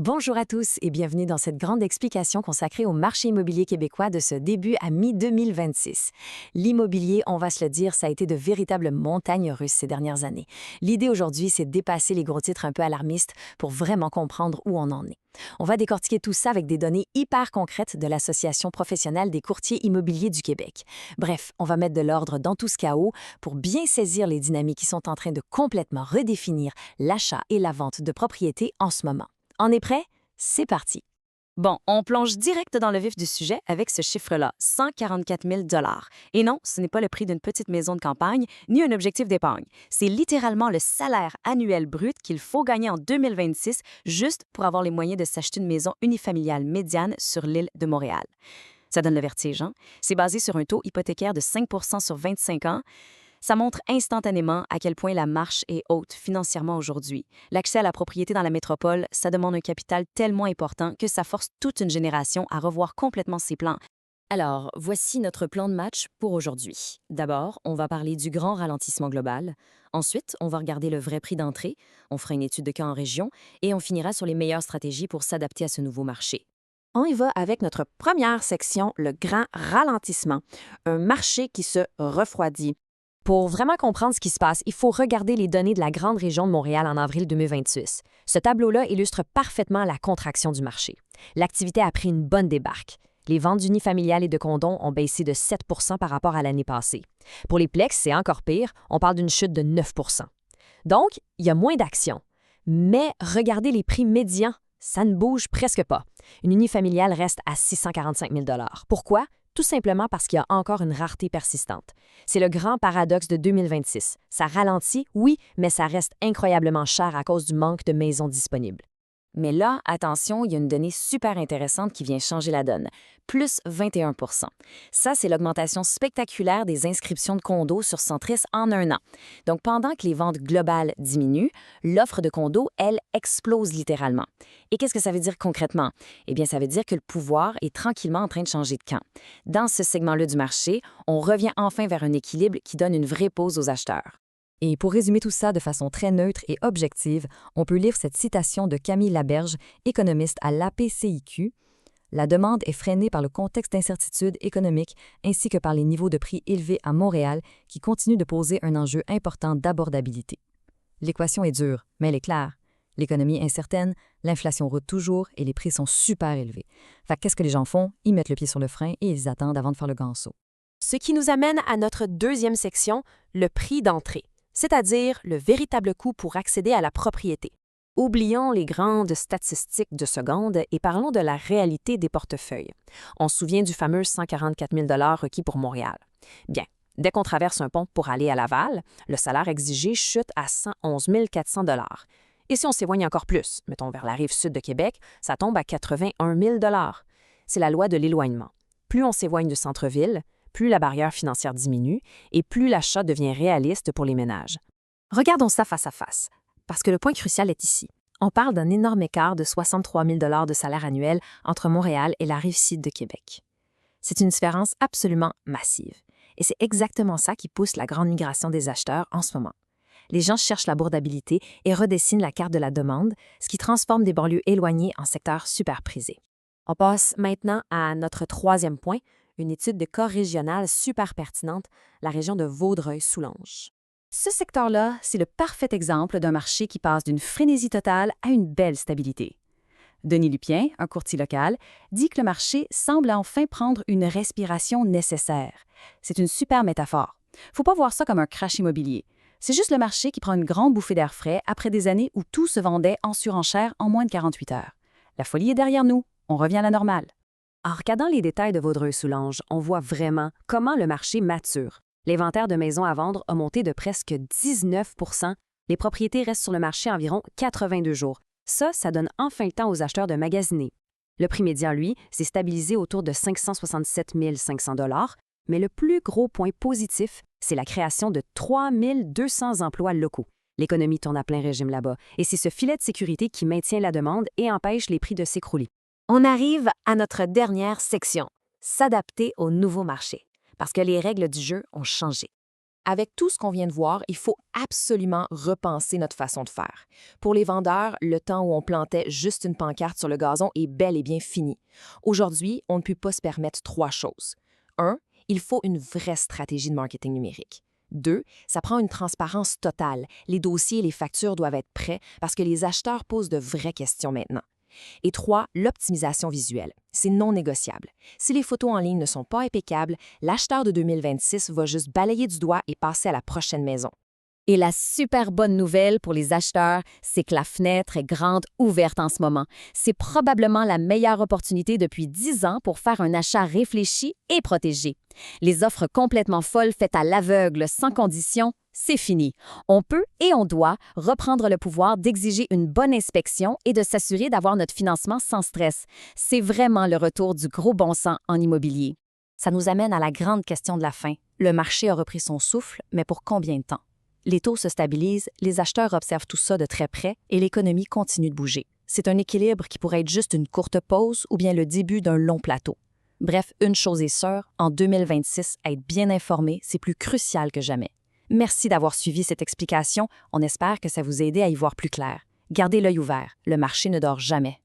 Bonjour à tous et bienvenue dans cette grande explication consacrée au marché immobilier québécois de ce début à mi-2026. L'immobilier, on va se le dire, ça a été de véritables montagnes russes ces dernières années. L'idée aujourd'hui, c'est de dépasser les gros titres un peu alarmistes pour vraiment comprendre où on en est. On va décortiquer tout ça avec des données hyper concrètes de l'Association professionnelle des courtiers immobiliers du Québec. Bref, on va mettre de l'ordre dans tout ce chaos pour bien saisir les dynamiques qui sont en train de complètement redéfinir l'achat et la vente de propriétés en ce moment. On est prêt? C'est parti! Bon, on plonge direct dans le vif du sujet avec ce chiffre-là, 144 000 $. Et non, ce n'est pas le prix d'une petite maison de campagne ni un objectif d'épargne. C'est littéralement le salaire annuel brut qu'il faut gagner en 2026 juste pour avoir les moyens de s'acheter une maison unifamiliale médiane sur l'île de Montréal. Ça donne le vertige, hein? C'est basé sur un taux hypothécaire de 5 sur 25 ans. Ça montre instantanément à quel point la marche est haute financièrement aujourd'hui. L'accès à la propriété dans la métropole, ça demande un capital tellement important que ça force toute une génération à revoir complètement ses plans. Alors, voici notre plan de match pour aujourd'hui. D'abord, on va parler du grand ralentissement global. Ensuite, on va regarder le vrai prix d'entrée. On fera une étude de cas en région et on finira sur les meilleures stratégies pour s'adapter à ce nouveau marché. On y va avec notre première section, le grand ralentissement, un marché qui se refroidit. Pour vraiment comprendre ce qui se passe, il faut regarder les données de la grande région de Montréal en avril 2026. Ce tableau-là illustre parfaitement la contraction du marché. L'activité a pris une bonne débarque. Les ventes d'unifamiliales et de condos ont baissé de 7 par rapport à l'année passée. Pour les plex, c'est encore pire, on parle d'une chute de 9 Donc, il y a moins d'action. Mais regardez les prix médians, ça ne bouge presque pas. Une unifamiliale reste à 645 000 $. Pourquoi? Tout simplement parce qu'il y a encore une rareté persistante. C'est le grand paradoxe de 2026. Ça ralentit, oui, mais ça reste incroyablement cher à cause du manque de maisons disponibles. Mais là, attention, il y a une donnée super intéressante qui vient changer la donne. Plus 21 Ça, c'est l'augmentation spectaculaire des inscriptions de condos sur Centris en un an. Donc, pendant que les ventes globales diminuent, l'offre de condos, elle, explose littéralement. Et qu'est-ce que ça veut dire concrètement? Eh bien, ça veut dire que le pouvoir est tranquillement en train de changer de camp. Dans ce segment-là du marché, on revient enfin vers un équilibre qui donne une vraie pause aux acheteurs. Et pour résumer tout ça de façon très neutre et objective, on peut lire cette citation de Camille Laberge, économiste à l'APCIQ. La demande est freinée par le contexte d'incertitude économique ainsi que par les niveaux de prix élevés à Montréal qui continuent de poser un enjeu important d'abordabilité. L'équation est dure, mais elle est claire. L'économie est incertaine, l'inflation roule toujours et les prix sont super élevés. Fait qu'est-ce que les gens font? Ils mettent le pied sur le frein et ils attendent avant de faire le grand saut. Ce qui nous amène à notre deuxième section, le prix d'entrée, c'est-à-dire le véritable coût pour accéder à la propriété. Oublions les grandes statistiques de seconde et parlons de la réalité des portefeuilles. On se souvient du fameux 144 000 $ requis pour Montréal. Bien, dès qu'on traverse un pont pour aller à Laval, le salaire exigé chute à 111 400 $. Et si on s'éloigne encore plus, mettons vers la rive sud de Québec, ça tombe à 81 000 $. C'est la loi de l'éloignement. Plus on s'éloigne du centre-ville, plus la barrière financière diminue et plus l'achat devient réaliste pour les ménages. Regardons ça face à face, parce que le point crucial est ici. On parle d'un énorme écart de 63 000 $ de salaire annuel entre Montréal et la rive-sud de Québec. C'est une différence absolument massive. Et c'est exactement ça qui pousse la grande migration des acheteurs en ce moment. Les gens cherchent l'abordabilité et redessinent la carte de la demande, ce qui transforme des banlieues éloignées en secteurs super prisés. On passe maintenant à notre troisième point, une étude de cas régionale super pertinente, la région de Vaudreuil-Soulanges. Ce secteur-là, c'est le parfait exemple d'un marché qui passe d'une frénésie totale à une belle stabilité. Denis Lupien, un courtier local, dit que le marché semble enfin prendre une respiration nécessaire. C'est une super métaphore. Faut pas voir ça comme un crash immobilier. C'est juste le marché qui prend une grande bouffée d'air frais après des années où tout se vendait en surenchère en moins de 48 heures. La folie est derrière nous. On revient à la normale. En regardant les détails de Vaudreuil-Soulanges, on voit vraiment comment le marché mature. L'inventaire de maisons à vendre a monté de presque 19 %. Les propriétés restent sur le marché environ 82 jours. Ça donne enfin le temps aux acheteurs de magasiner. Le prix médian, lui, s'est stabilisé autour de 567 500 $, mais le plus gros point positif, c'est la création de 3 200 emplois locaux. L'économie tourne à plein régime là-bas, et c'est ce filet de sécurité qui maintient la demande et empêche les prix de s'écrouler. On arrive à notre dernière section, s'adapter au nouveau marché, parce que les règles du jeu ont changé. Avec tout ce qu'on vient de voir, il faut absolument repenser notre façon de faire. Pour les vendeurs, le temps où on plantait juste une pancarte sur le gazon est bel et bien fini. Aujourd'hui, on ne peut pas se permettre 3 choses. 1. Il faut une vraie stratégie de marketing numérique. 2. Ça prend une transparence totale. Les dossiers et les factures doivent être prêts parce que les acheteurs posent de vraies questions maintenant. Et 3, l'optimisation visuelle. C'est non négociable. Si les photos en ligne ne sont pas impeccables, l'acheteur de 2026 va juste balayer du doigt et passer à la prochaine maison. Et la super bonne nouvelle pour les acheteurs, c'est que la fenêtre est grande ouverte en ce moment. C'est probablement la meilleure opportunité depuis 10 ans pour faire un achat réfléchi et protégé. Les offres complètement folles faites à l'aveugle, sans condition, c'est fini. On peut et on doit reprendre le pouvoir d'exiger une bonne inspection et de s'assurer d'avoir notre financement sans stress. C'est vraiment le retour du gros bon sens en immobilier. Ça nous amène à la grande question de la fin. Le marché a repris son souffle, mais pour combien de temps? Les taux se stabilisent, les acheteurs observent tout ça de très près et l'économie continue de bouger. C'est un équilibre qui pourrait être juste une courte pause ou bien le début d'un long plateau. Bref, une chose est sûre, en 2026, être bien informé, c'est plus crucial que jamais. Merci d'avoir suivi cette explication. On espère que ça vous a aidé à y voir plus clair. Gardez l'œil ouvert. Le marché ne dort jamais.